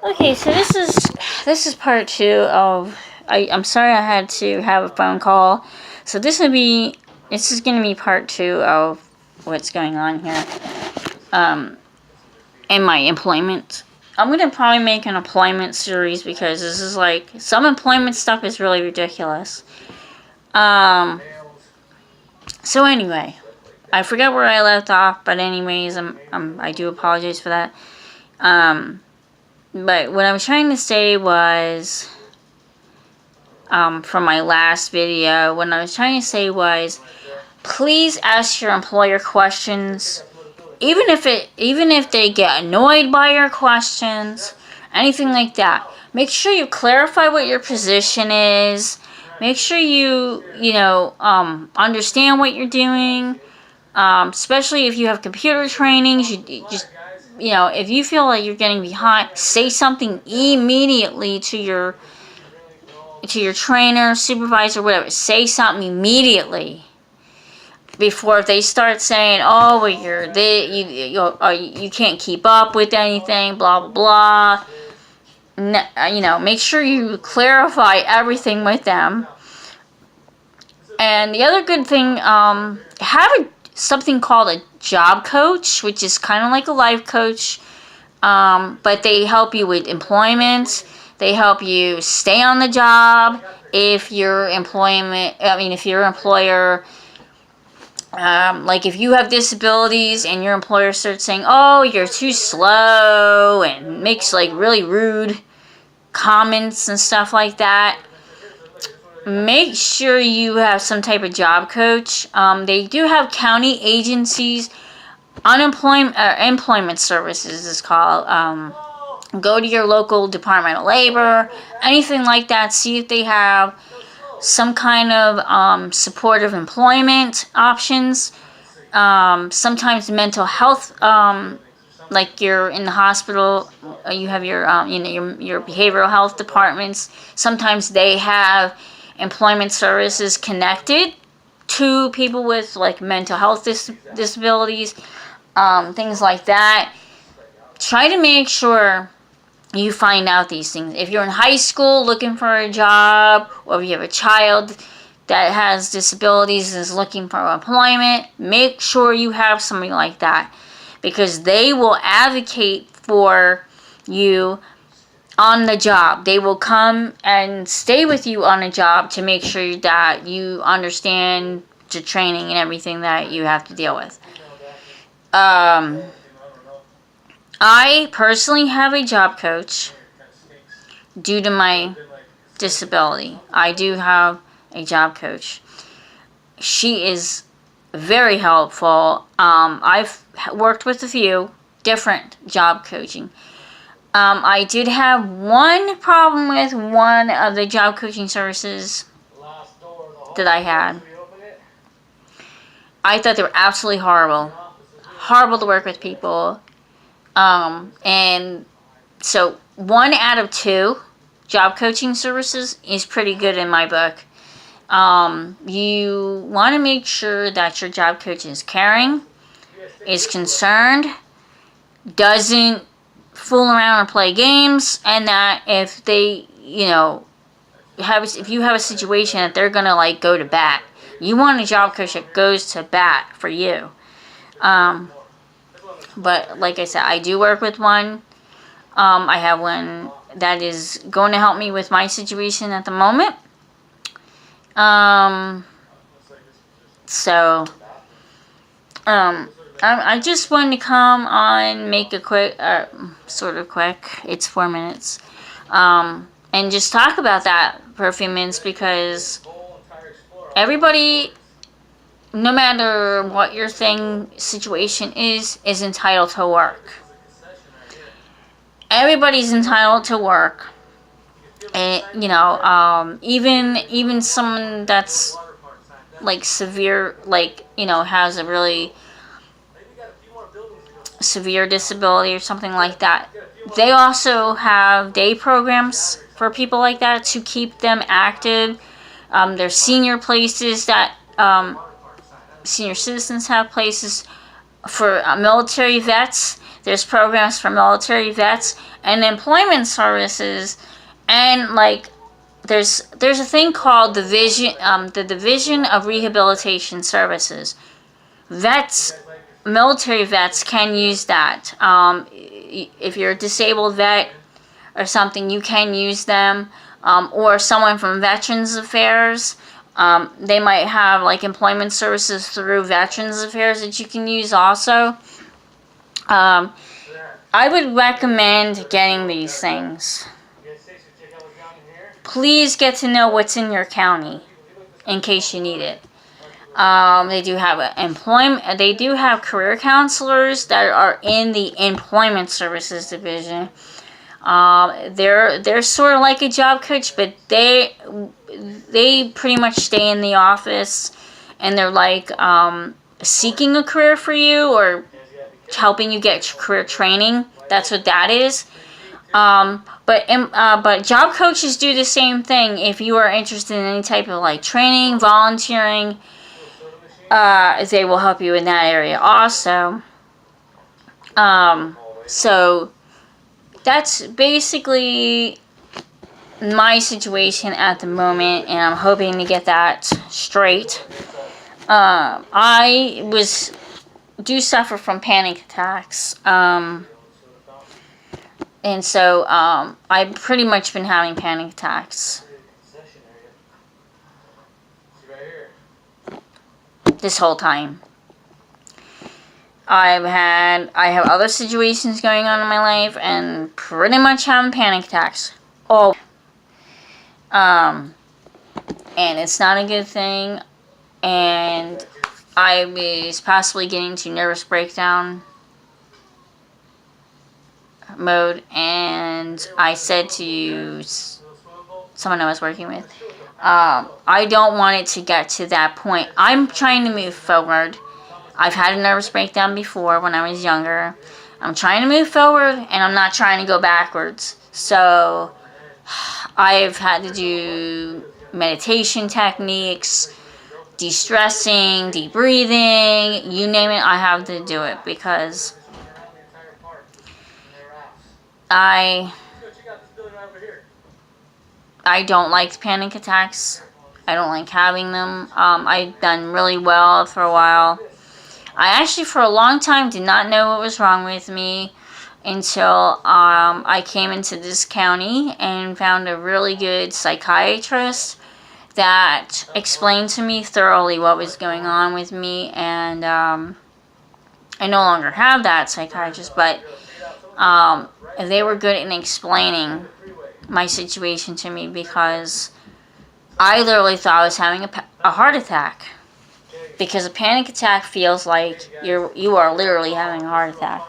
Okay, so this is part two of. I'm sorry I had to have a phone call. So this is gonna be part two of what's going on here. In my employment. I'm gonna probably make an employment series because this is like some employment stuff is really ridiculous. So anyway, I forget where I left off, but anyways, I do apologize for that. But what I was trying to say was, from my last video, what I was trying to say was, please ask your employer questions, even if they get annoyed by your questions, anything like that. Make sure you clarify what your position is. Make sure you understand what you're doing. Especially if you have computer trainings, you just if you feel like you're getting behind, say something immediately to your trainer, supervisor, whatever. Say something immediately before they start saying, "Oh, well, you can't keep up with anything," blah blah blah. Make sure you clarify everything with them. And the other good thing, have something called a job coach, which is kind of like a life coach, but they help you with employment. They help you stay on the job if your employer, like if you have disabilities and your employer starts saying, "Oh, you're too slow," and makes like really rude comments and stuff like that. Make sure you have some type of job coach. They do have county agencies, employment services is called. Go to your local Department of Labor, anything like that. See if they have some kind of supportive employment options. Sometimes mental health, like you're in the hospital, you have your your behavioral health departments. Sometimes they have employment services connected to people with like mental health disabilities, things like that. Try to make sure you find out these things. If you're in high school looking for a job, or if you have a child that has disabilities and is looking for employment, make sure you have something like that, because they will advocate for you on the job. They will come and stay with you on a job to make sure that you understand the training and everything that you have to deal with. I personally have a job coach due to my disability. I do have a job coach. She is very helpful. I've worked with a few different job coaching. I did have one problem with one of the job coaching services that I had. I thought they were absolutely horrible. Horrible to work with people. And so 1 out of 2 job coaching services is pretty good in my book. You want to make sure that your job coach is caring, is concerned, doesn't fool around or play games, and that if they, if you have a situation that they're gonna like go to bat, you want a job coach that goes to bat for you. But like I said, I do work with one. I have one that is going to help me with my situation at the moment. I just wanted to come on, make a quick, sort of quick, it's 4 minutes, and just talk about that for a few minutes, because everybody, no matter what your situation is entitled to work. Everybody's entitled to work. And, even someone that's like severe, like, has a really severe disability or something like that. They also have day programs for people like that to keep them active. There's senior places that senior citizens have places for military vets There's programs for military vets and employment services, and like there's a thing called the Division of Rehabilitation Services. Vets, military vets can use that. If you're a disabled vet or something, you can use them. Or someone from Veterans Affairs, they might have like employment services through Veterans Affairs that you can use also. I would recommend getting these things. Please get to know what's in your county in case you need it. They do have employment. They do have career counselors that are in the Employment Services Division. They're sort of like a job coach, but they pretty much stay in the office, and they're like seeking a career for you or helping you get career training. That's what that is. But job coaches do the same thing. If you are interested in any type of like training, volunteering, they will help you in that area also. So that's basically my situation at the moment, and I'm hoping to get that straight. I do suffer from panic attacks. And so, I've pretty much been having panic attacks this whole time. I have other situations going on in my life, and pretty much having panic attacks. Oh, and it's not a good thing, and I was possibly getting to nervous breakdown mode, and I said to someone I was working with, I don't want it to get to that point. I'm trying to move forward. I've had a nervous breakdown before when I was younger. I'm trying to move forward, and I'm not trying to go backwards. So I've had to do meditation techniques, de-stressing, deep breathing, you name it, I have to do it because I don't like panic attacks. I don't like having them. I've done really well for a while. I actually, for a long time, did not know what was wrong with me until I came into this county and found a really good psychiatrist that explained to me thoroughly what was going on with me. And I no longer have that psychiatrist, but they were good in explaining my situation to me, because I literally thought I was having a heart attack. Because a panic attack feels like you are literally having a heart attack.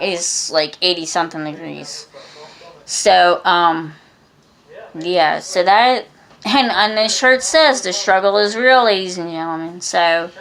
It is like 80 something degrees. So yeah, so that, and the shirt says the struggle is real, ladies and gentlemen. So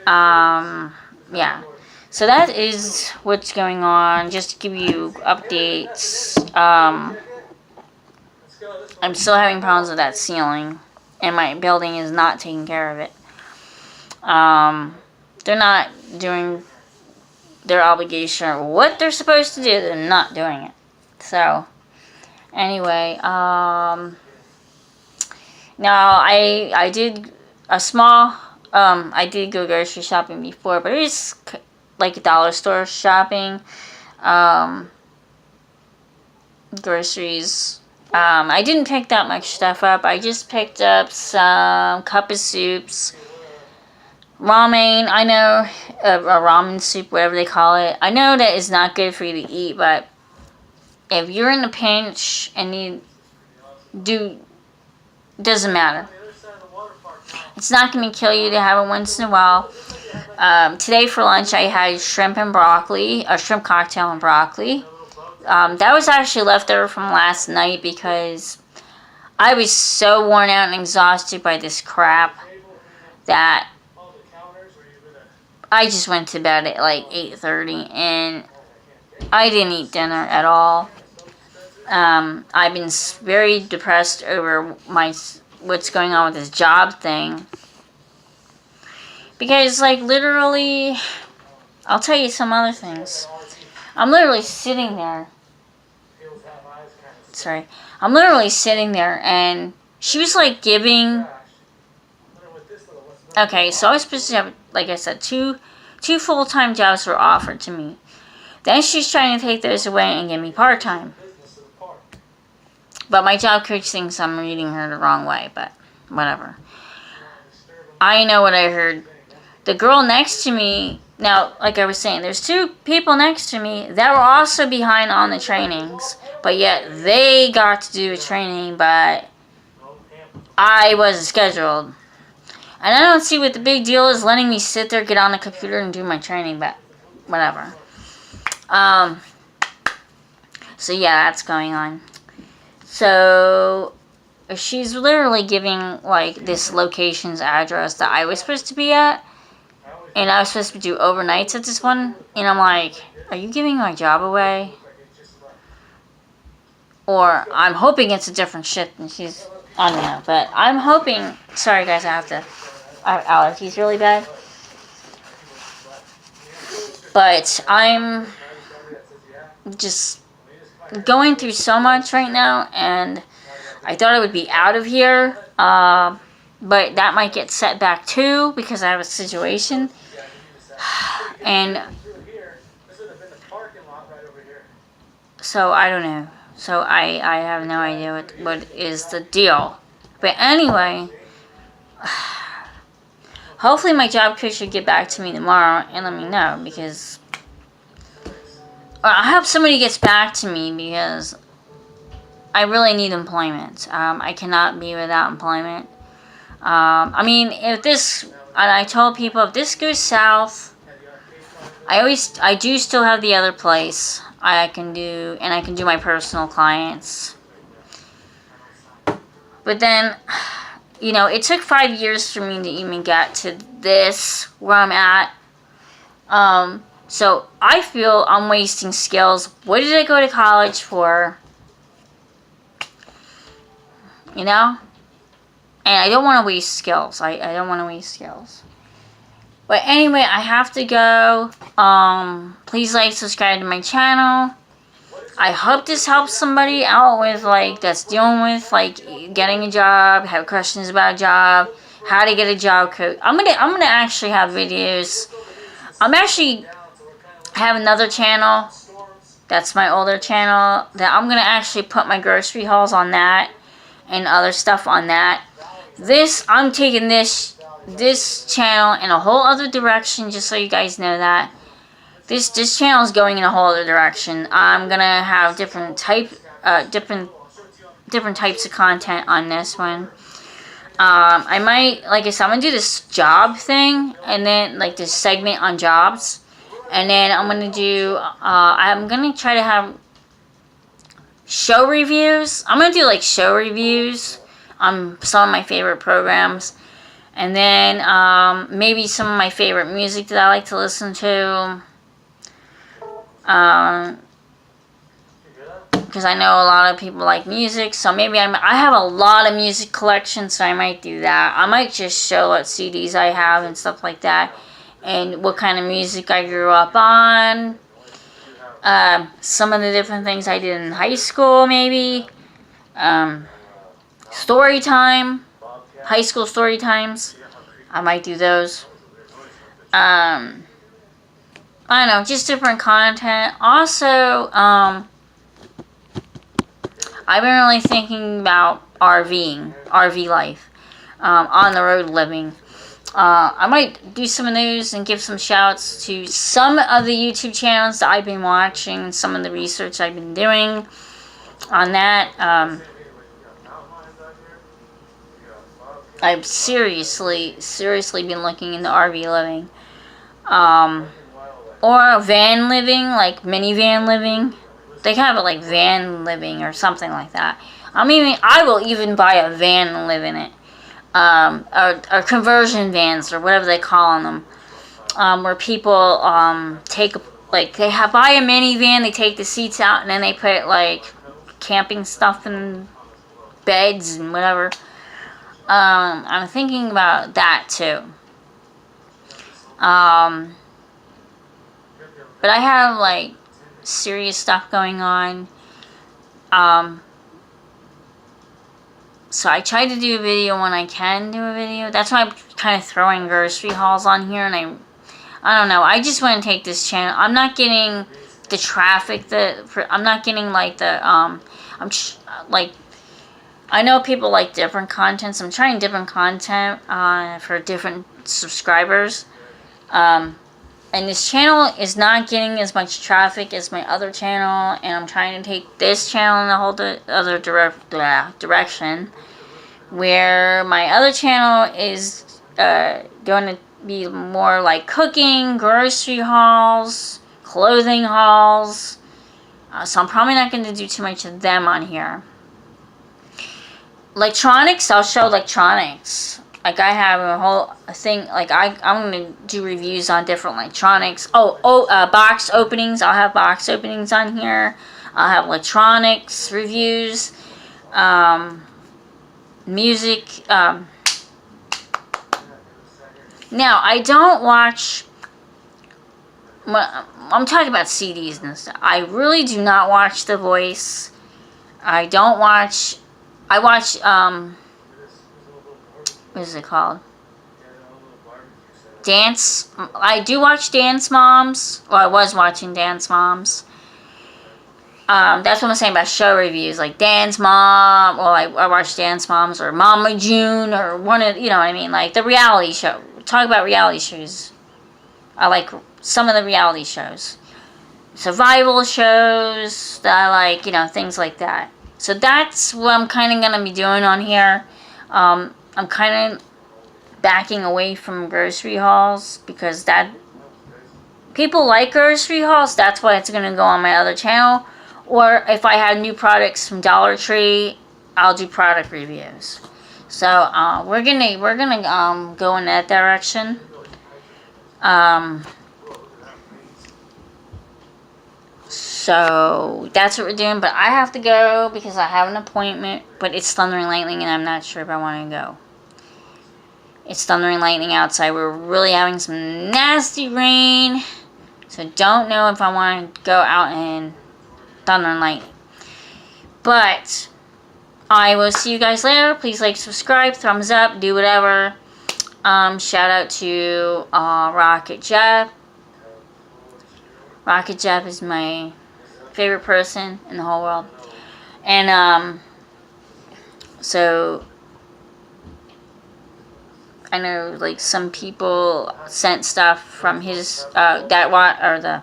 yeah. So that is what's going on. Just to give you updates. I'm still having problems with that ceiling, and my building is not taking care of it. They're not doing their obligation or what they're supposed to do. They're not doing it. So, anyway, now I did a small, I did go grocery shopping before, but it was like a dollar store shopping, groceries. I didn't pick that much stuff up. I just picked up some cup of soups, ramen. I know, a ramen soup, whatever they call it. I know that it's not good for you to eat, but if you're in a pinch and doesn't matter. It's not going to kill you to have it once in a while. Today for lunch I had shrimp and broccoli, a shrimp cocktail and broccoli. That was actually left over from last night because I was so worn out and exhausted by this crap that I just went to bed at like 8:30 and I didn't eat dinner at all. I've been very depressed over my what's going on with this job thing. Because, like, literally, I'll tell you some other things. I'm literally sitting there. Sorry. I'm literally sitting there, and she was, like, giving... Okay, so I was supposed to have, like I said, two full-time jobs were offered to me. Then she's trying to take those away and give me part-time. But my job coach thinks I'm reading her the wrong way, but whatever. I know what I heard. The girl next to me, now, like I was saying, there's two people next to me that were also behind on the trainings. But yet, they got to do a training, but I wasn't scheduled. And I don't see what the big deal is letting me sit there, get on the computer, and do my training, but whatever. So yeah, that's going on. So she's literally giving, like, this location's address that I was supposed to be at. And I was supposed to do overnights at this one. And I'm like, are you giving my job away? Or I'm hoping it's a different shift and she's on now. But I'm hoping... Sorry, guys, I have allergies really bad. But I'm just going through so much right now. And I thought I would be out of here. But that might get set back too because I have a situation. And so I don't know. So I have no idea what is the deal. But anyway, hopefully my job coach should get back to me tomorrow and let me know because I hope somebody gets back to me because I really need employment. I cannot be without employment. I mean, if this, and I told people, if this goes south, I do still have the other place I can do my personal clients. But then, you know, it took 5 years for me to even get to this, where I'm at. So I feel I'm wasting skills. What did I go to college for? You know? And I don't want to waste skills. I don't want to waste skills. But anyway, I have to go. Please like, subscribe to my channel. I hope this helps somebody out with, like, that's dealing with, like, getting a job, have questions about a job, how to get a job coach. I'm gonna actually have videos. I'm actually have another channel. That's my older channel. That I'm gonna actually put my grocery hauls on that and other stuff on that. I'm taking this channel in a whole other direction, just so you guys know that. This channel is going in a whole other direction. I'm gonna have different types of content on this one. I might, like I said, I'm gonna do this job thing, and then like this segment on jobs, and then I'm gonna try to have show reviews. I'm gonna do like show reviews on some of my favorite programs. And then maybe some of my favorite music that I like to listen to. Because I know a lot of people like music. So maybe I have a lot of music collections, so I might do that. I might just show what CDs I have and stuff like that. And what kind of music I grew up on. Some of the different things I did in high school, maybe. Story time. High school story times. I might do those. I don't know, just different content. Also, I've been really thinking about RV life, on the road living. I might do some of those and give some shouts to some of the YouTube channels that I've been watching, some of the research I've been doing on that. I've seriously been looking into RV living. Or van living, like minivan living. They have it like van living or something like that. I will even buy a van and live in it. Or conversion vans or whatever they call them. Where people buy a minivan, they take the seats out, and then they put like camping stuff in beds and whatever. I'm thinking about that too. But I have like serious stuff going on. So I try to do a video when I can do a video. That's why I'm kind of throwing grocery hauls on here, and I don't know. I just want to take this channel. I'm not getting the traffic that I'm not getting like the like, I know people like different content, so I'm trying different content for different subscribers. And this channel is not getting as much traffic as my other channel, and I'm trying to take this channel in the whole other direction, where my other channel is going to be more like cooking, grocery hauls, clothing hauls. So I'm probably not going to do too much of them on here. Electronics, I'll show electronics. Like, I have a whole thing, like, I'm going to do reviews on different electronics. Box openings. I'll have box openings on here. I'll have electronics reviews. Music. Now, I don't watch... I'm talking about CDs and stuff. I really do not watch The Voice. I don't watch... I watch, what is it called? Dance. I do watch Dance Moms. Well, I was watching Dance Moms. That's what I'm saying about show reviews, like Dance Mom. Well, I watch Dance Moms or Mama June or one of, you know what I mean, like the reality show. Talk about reality shows. I like some of the reality shows, survival shows that I like, you know, things like that. So that's what I'm kind of going to be doing on here. I'm kind of backing away from grocery hauls because that people like grocery hauls. That's why it's going to go on my other channel. Or if I have new products from Dollar Tree, I'll do product reviews. So we're gonna go in that direction. So that's what we're doing, but I have to go because I have an appointment, but it's thundering lightning and I'm not sure if I want to go. It's thundering lightning outside. We're really having some nasty rain, so don't know if I want to go out in thunder and lightning. But I will see you guys later. Please like, subscribe, thumbs up, do whatever. Shout out to Rocket Jeff. Rocket Jeff is my favorite person in the whole world. And so I know like some people sent stuff from his the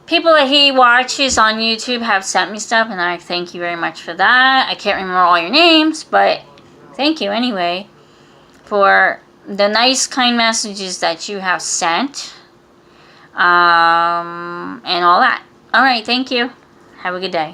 people that he watches on YouTube have sent me stuff, and I thank you very much for that. I can't remember all your names, but thank you anyway for the nice, kind messages that you have sent, and all that. All right, thank you. Have a good day.